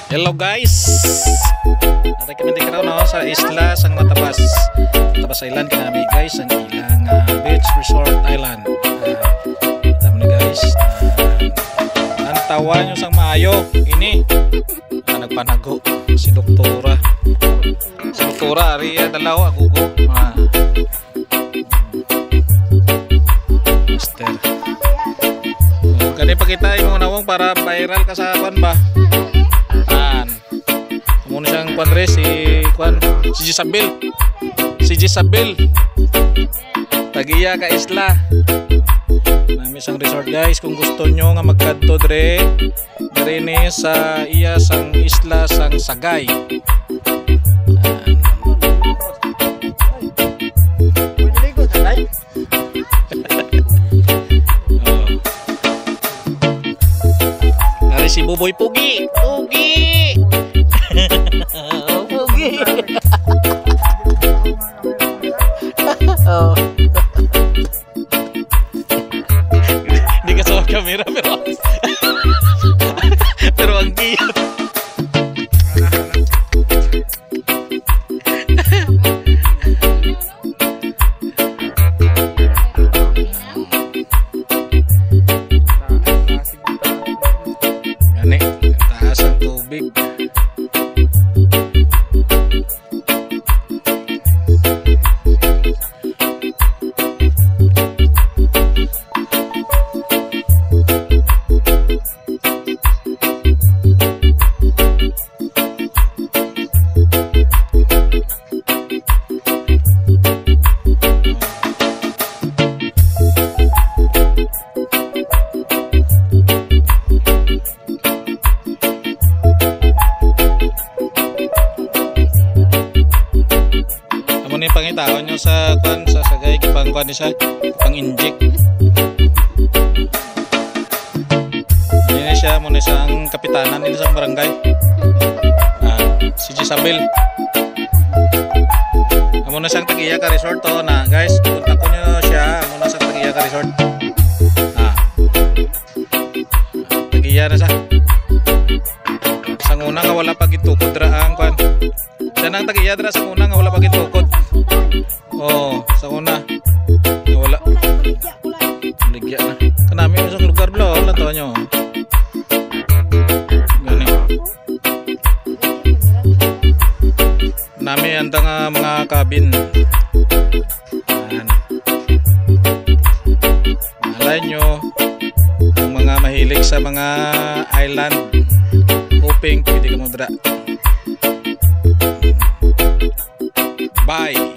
Hello guys, naray kami dikiraw no sa isla sang Matabas Island kami guys, ang ilang beach resort island. Kita mo ni guys, ang tawa nyo sang maayo ini nagpanago si doktora Aria dalaw agugo master. Kani pakita yung nawong para viral kasaban ba. Muna siyang kwan rin si Jisabel tagiya ka isla nami sang resort guys. Kung gusto nyo nga magkadto dre ni sa iya sang isla sang Sagay. Ari si Buboy Pugi Pugi. Oh. Hindi ka sa camera pero ang cute. Gani, taas ang tubig. Amo ni pangitaon nyo sa Sagay kipang kuan siya pang inject. Ini siya mo ni sang kapitanan ini sa barangay. Si Jisabel. Amo na sang tagiya ka resort to na guys. Kontak ko nyo siya amo na sang tagiya ka resort. Tagiya na sa. Sang una nga wala pa gitukod ra ang kuan. Siya nang tagiya dra sa una nga wala pa gitukod. Oh, sa una wala ligya na kanami sa lugar blo lang to nyo gani nami ang mga cabin. Malay nyo ang mga mahilig sa mga island hopping pwede ka mo dra. Bye.